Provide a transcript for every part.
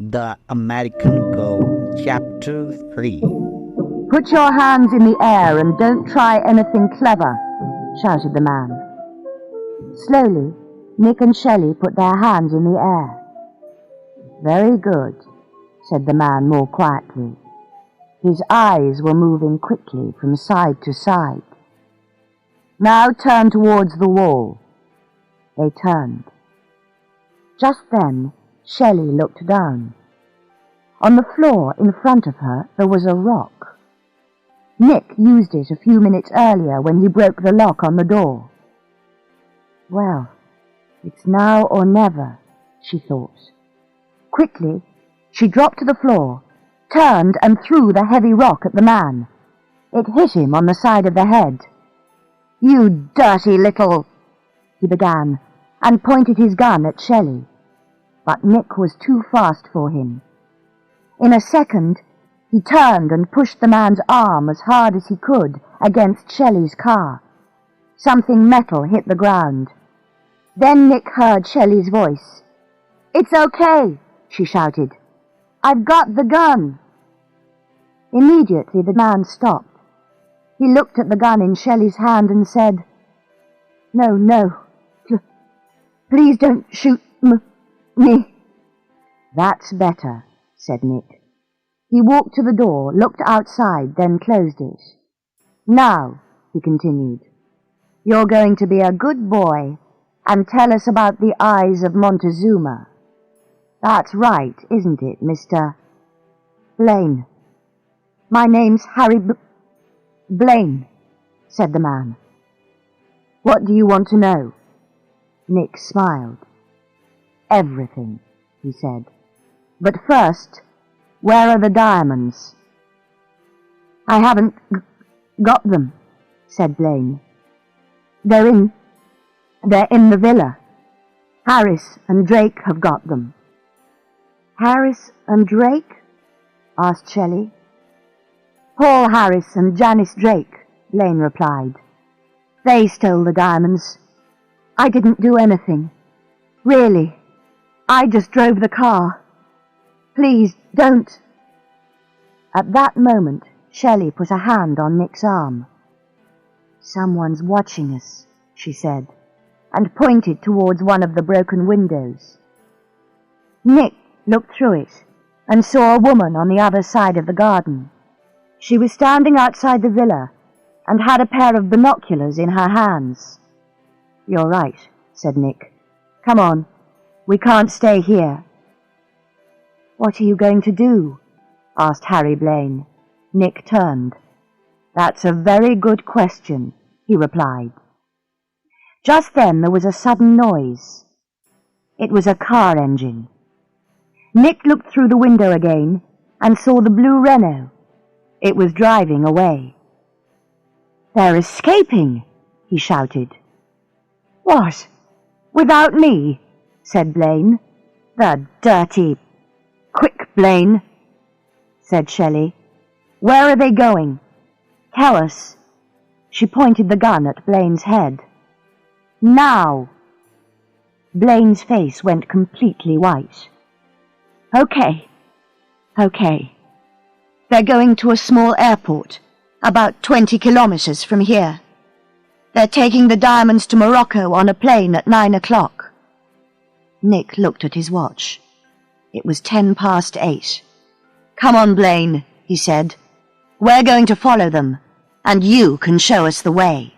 The American Girl, Chapter 3. "Put your hands in the air and don't try anything clever," shouted the man. Slowly, Nick and Shelley put their hands in the air. "Very good," said the man more quietly. His eyes were moving quickly from side to side. "Now turn towards the wall." They turned. Just then, Shelley looked down. On the floor in front of her there was a rock. Nick used it a few minutes earlier when he broke the lock on the door. Well, it's now or never, she thought. Quickly, she dropped to the floor, turned and threw the heavy rock at the man. It hit him on the side of the head. "You dirty little—" he began, and pointed his gun at Shelley. But Nick was too fast for him. In a second, he turned and pushed the man's arm as hard as he could against Shelley's car. Something metal hit the ground. Then Nick heard Shelley's voice. "It's okay," she shouted. "I've got the gun." Immediately the man stopped. He looked at the gun in Shelley's hand and said, No, please don't shoot me." "That's better," said Nick. He walked to the door, looked outside, then closed it. "Now," he continued, "you're going to be a good boy and tell us about the eyes of Montezuma. That's right, isn't it, Mr. Blaine?" "My name's Harry Blaine," said the man. "What do you want to know?" Nick smiled. "Everything," he said. "But first, where are the diamonds?" "I haven't got them," said Blaine. They're in the villa. Harris and Drake have got them." "Harris and Drake?" asked Shelley. "Paul Harris and Janice Drake," Blaine replied. "They stole the diamonds. I didn't do anything. Really. I just drove the car. Please, don't." At that moment, Shelley put a hand on Nick's arm. "Someone's watching us," she said, and pointed towards one of the broken windows. Nick looked through it and saw a woman on the other side of the garden. She was standing outside the villa and had a pair of binoculars in her hands. "You're right," said Nick. "Come on. We can't stay here." "What are you going to do?" asked Harry Blaine. Nick turned. "That's a very good question," he replied. Just then there was a sudden noise. It was a car engine. Nick looked through the window again and saw the blue Renault. It was driving away. "They're escaping!" he shouted. "What? Without me?" said Blaine. "The dirty—" "Quick, Blaine," said Shelley. "Where are they going? Tell us." She pointed the gun at Blaine's head. "Now!" Blaine's face went completely white. Okay. They're going to a small airport, about 20 kilometers from here. They're taking the diamonds to Morocco on a plane at 9 o'clock. Nick looked at his watch. It was 8:10. "Come on, Blaine," he said. "We're going to follow them, and you can show us the way."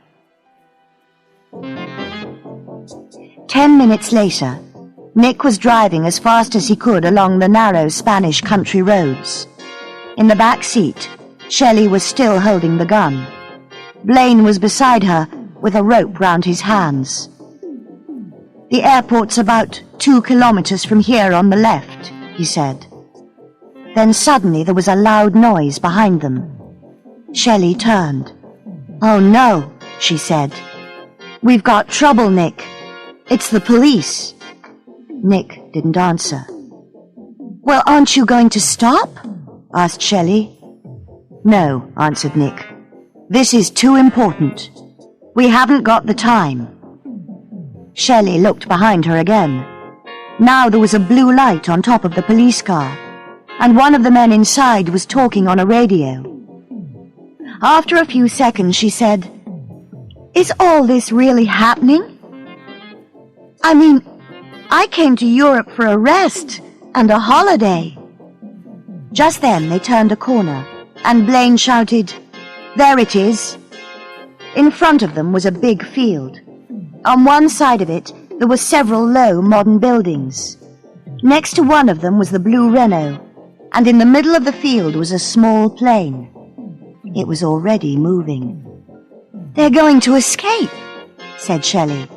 10 minutes later, Nick was driving as fast as he could along the narrow Spanish country roads. In the back seat, Shelley was still holding the gun. Blaine was beside her with a rope round his hands. "The airport's about 2 kilometers from here on the left," he said. Then suddenly there was a loud noise behind them. Shelley turned. "Oh no," she said. "We've got trouble, Nick. It's the police." Nick didn't answer. "Well, aren't you going to stop?" asked Shelley. "No," answered Nick. "This is too important. We haven't got the time." Shelley looked behind her again. Now there was a blue light on top of the police car, and one of the men inside was talking on a radio. After a few seconds, she said, "Is all this really happening? I mean, I came to Europe for a rest and a holiday." Just then they turned a corner, and Blaine shouted, "There it is." In front of them was a big field. On one side of it, there were several low modern buildings. Next to one of them was the blue Renault, and in the middle of the field was a small plane. It was already moving. "They're going to escape," said Shelley.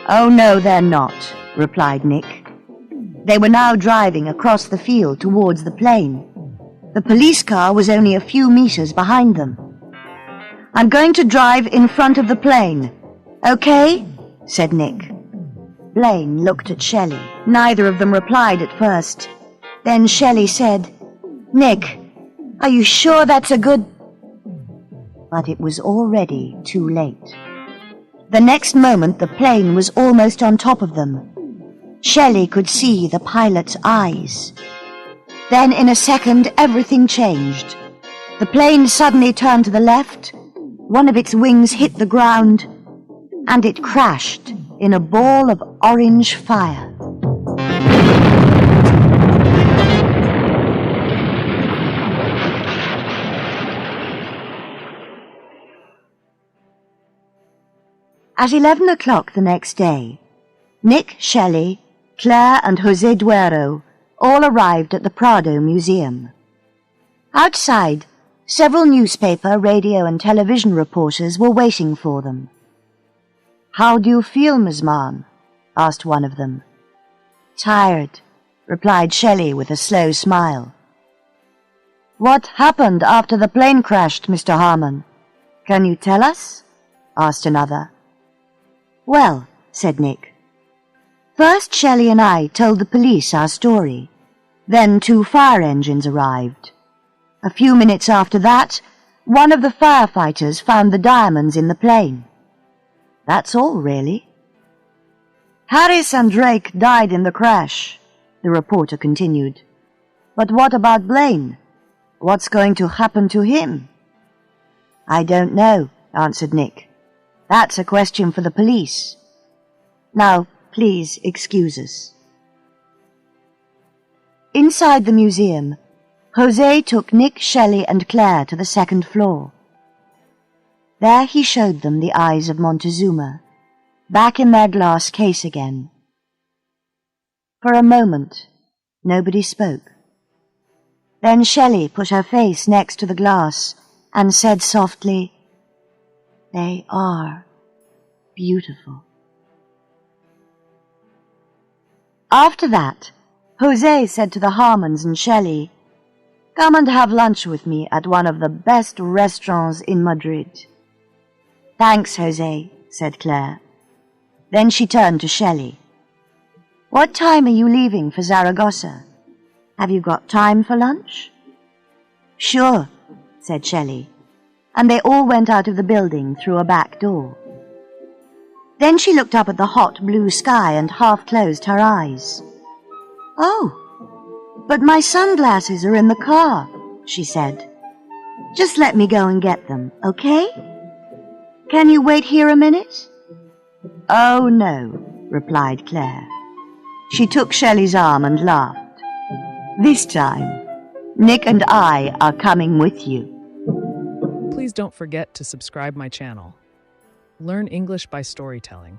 "Oh, no, they're not," replied Nick. They were now driving across the field towards the plane. The police car was only a few meters behind them. "I'm going to drive in front of the plane. Okay?" said Nick. Blaine looked at Shelley. Neither of them replied at first. Then Shelley said, "Nick, are you sure that's a good—" But it was already too late. The next moment the plane was almost on top of them. Shelley could see the pilot's eyes. Then in a second everything changed. The plane suddenly turned to the left, one of its wings hit the ground, and it crashed in a ball of orange fire. At 11 o'clock the next day, Nick, Shelley, Claire and José Duero all arrived at the Prado Museum. Outside, several newspaper, radio and television reporters were waiting for them. "How do you feel, Miss Mann?" asked one of them. "Tired," replied Shelley with a slow smile. "What happened after the plane crashed, Mr. Harmon? Can you tell us?" asked another. "Well," said Nick. "First Shelley and I told the police our story. Then 2 fire engines arrived. A few minutes after that, one of the firefighters found the diamonds in the plane. That's all, really." "Harris and Drake died in the crash," the reporter continued. "But what about Blaine? What's going to happen to him?" "I don't know," answered Nick. "That's a question for the police. Now, please excuse us." Inside the museum, José took Nick, Shelley and Claire to the second floor. There he showed them the eyes of Montezuma, back in their glass case again. For a moment, nobody spoke. Then Shelley put her face next to the glass and said softly, "They are beautiful." After that, José said to the Harmons and Shelley, "Come and have lunch with me at one of the best restaurants in Madrid." "Thanks, José," said Claire. Then she turned to Shelley. "What time are you leaving for Zaragoza? Have you got time for lunch?" "Sure," said Shelley, and they all went out of the building through a back door. Then she looked up at the hot blue sky and half closed her eyes. "Oh, but my sunglasses are in the car," she said. "Just let me go and get them, okay? Can you wait here a minute?" "Oh, no," replied Claire. She took Shelley's arm and laughed. "This time, Nick and I are coming with you." Please don't forget to subscribe my channel. Learn English by storytelling.